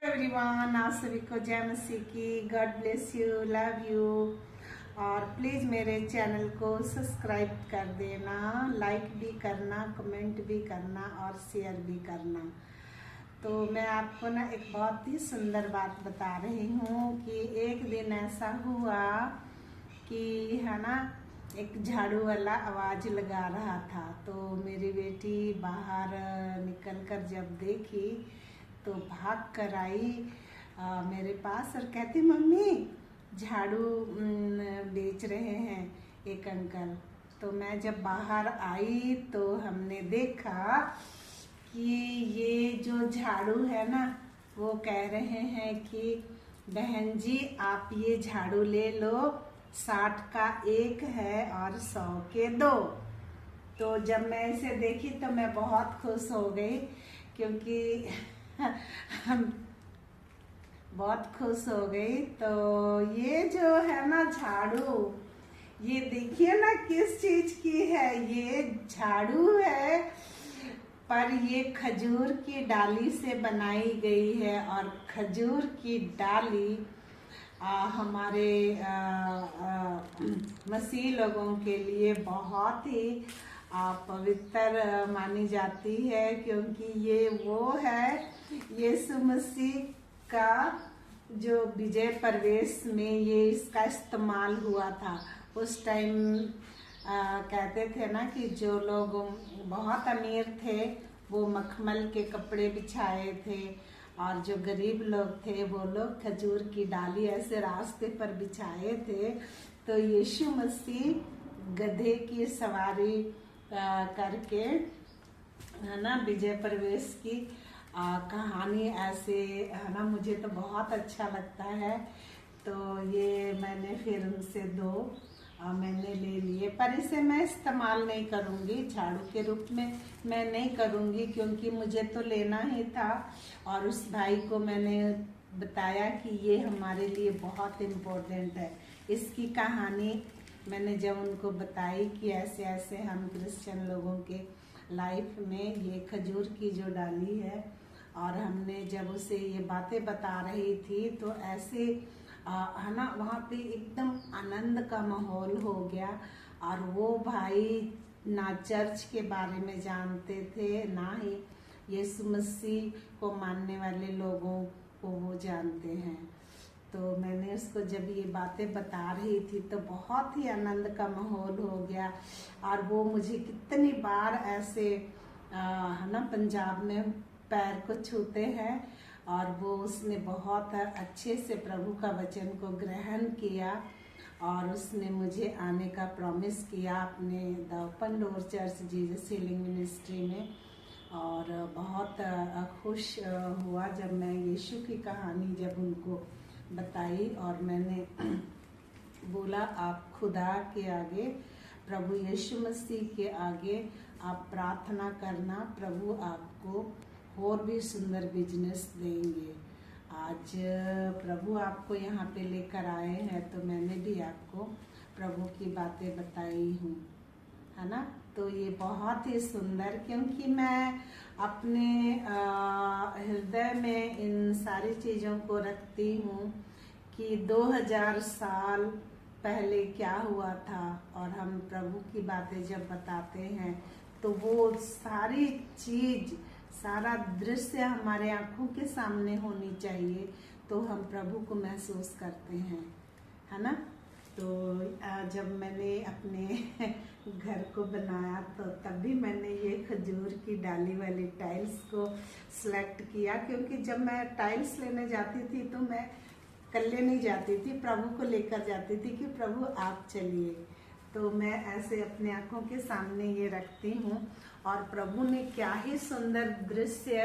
Everyone, आप सभी को जय मसीह की। God bless you, love you. और प्लीज़ मेरे चैनल को सब्सक्राइब कर देना, लाइक भी करना, कमेंट भी करना और शेयर भी करना। तो मैं आपको ना एक बहुत ही सुंदर बात बता रही हूँ कि एक दिन ऐसा हुआ कि है ना, एक झाड़ू वाला आवाज़ लगा रहा था। तो मेरी बेटी बाहर निकल कर जब देखी तो भाग कर आई मेरे पास और कहती, मम्मी झाड़ू बेच रहे हैं एक अंकल। तो मैं जब बाहर आई तो हमने देखा कि ये जो झाड़ू है ना, वो कह रहे हैं कि बहन जी आप ये झाड़ू ले लो, 60 का एक है और 100 के 2। तो जब मैं इसे देखी तो मैं बहुत खुश हो गई, क्योंकि बहुत खुश हो गई। तो ये जो है ना झाड़ू, ये देखिए ना किस चीज की है। ये झाड़ू है पर ये खजूर की डाली से बनाई गई है। और खजूर की डाली हमारे मसीह लोगों के लिए बहुत ही पवित्र मानी जाती है, क्योंकि ये वो है यीशु मसीह का जो विजय प्रवेश में ये इसका इस्तेमाल हुआ था। उस टाइम कहते थे ना कि जो लोग बहुत अमीर थे वो मखमल के कपड़े बिछाए थे, और जो गरीब लोग थे वो लोग खजूर की डाली ऐसे रास्ते पर बिछाए थे। तो यीशु मसीह गधे की सवारी करके है ना विजय प्रवेश की कहानी ऐसे है ना, मुझे तो बहुत अच्छा लगता है। तो ये मैंने फिर उनसे 2 मैंने ले लिए, पर इसे मैं इस्तेमाल नहीं करूँगी, झाड़ू के रूप में मैं नहीं करूँगी, क्योंकि मुझे तो लेना ही था। और उस भाई को मैंने बताया कि ये हमारे लिए बहुत इम्पोर्टेंट है। इसकी कहानी मैंने जब उनको बताई कि ऐसे ऐसे हम क्रिश्चियन लोगों के लाइफ में ये खजूर की जो डाली है, और हमने जब उसे ये बातें बता रही थी तो ऐसे है ना, वहाँ पे एकदम आनंद का माहौल हो गया। और वो भाई ना चर्च के बारे में जानते थे, ना ही यीशु मसीह को मानने वाले लोगों को वो जानते हैं। तो मैंने उसको जब ये बातें बता रही थी तो बहुत ही आनंद का माहौल हो गया। और वो मुझे कितनी बार ऐसे है ना पंजाब में पैर को छूते हैं, और वो उसने बहुत अच्छे से प्रभु का वचन को ग्रहण किया, और उसने मुझे आने का प्रॉमिस किया अपने the open door church Jesus healing ministry में। और बहुत खुश हुआ जब मैं यीशु की कहानी जब उनको बताई। और मैंने बोला आप खुदा के आगे, प्रभु यीशु मसीह के आगे आप प्रार्थना करना, प्रभु आपको और भी सुंदर बिजनेस देंगे। आज प्रभु आपको यहाँ पे लेकर आए हैं, तो मैंने भी आपको प्रभु की बातें बताई हूँ, है ना। तो ये बहुत ही सुंदर, क्योंकि मैं अपने हृदय में इन सारी चीज़ों को रखती हूँ कि 2000 साल पहले क्या हुआ था। और हम प्रभु की बातें जब बताते हैं तो वो सारी चीज़, सारा दृश्य हमारे आंखों के सामने होनी चाहिए, तो हम प्रभु को महसूस करते हैं, है ना। तो जब मैंने अपने घर को बनाया तो तब भी मैंने ये खजूर की डाली वाली टाइल्स को सिलेक्ट किया, क्योंकि जब मैं टाइल्स लेने जाती थी तो मैं अकेले नहीं जाती थी, प्रभु को लेकर जाती थी कि प्रभु आप चलिए। तो मैं ऐसे अपने आंखों के सामने ये रखती हूँ। और प्रभु ने क्या ही सुंदर दृश्य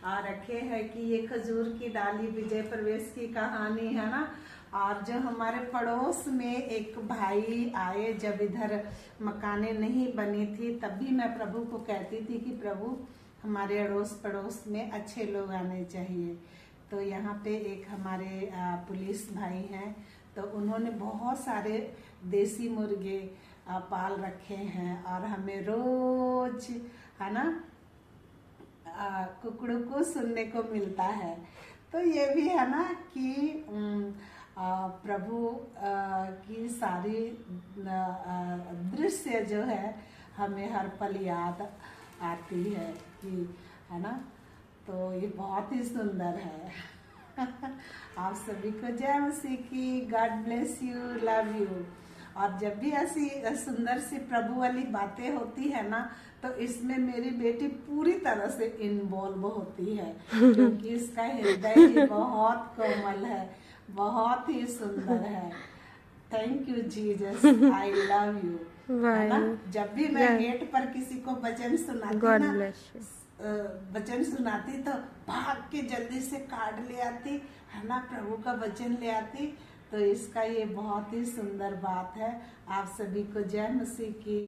रखे हैं कि ये खजूर की डाली विजय प्रवेश की कहानी है ना। और जो हमारे पड़ोस में एक भाई आए, जब इधर मकाने नहीं बनी थी, तब भी मैं प्रभु को कहती थी कि प्रभु हमारे अड़ोस पड़ोस में अच्छे लोग आने चाहिए। तो यहाँ पे एक हमारे पुलिस भाई हैं, तो उन्होंने बहुत सारे देसी मुर्गे पाल रखे हैं, और हमें रोज है ना कुकड़ू को सुनने को मिलता है। तो ये भी है ना कि प्रभु की सारी दृश्य जो है हमें हर पल याद आती है कि, है ना। तो ये बहुत ही सुंदर है। आप सभी को जय मसीह की। God bless you, love you. और जब भी ऐसी सुंदर सी प्रभु वाली बातें होती है ना, तो इसमें मेरी बेटी पूरी तरह से इन्वॉल्व होती है, क्योंकि इसका हृदय ही बहुत कोमल है, बहुत ही सुंदर है। Thank you Jesus, I love you, है ना। जब भी मैं गेट पर किसी को वचन सुनाती ना, वचन सुनाती तो भाग के जल्दी से कार्ड ले आती, है ना, प्रभु का वचन ले आती। तो इसका ये बहुत ही सुंदर बात है। आप सभी को जय मसीह की।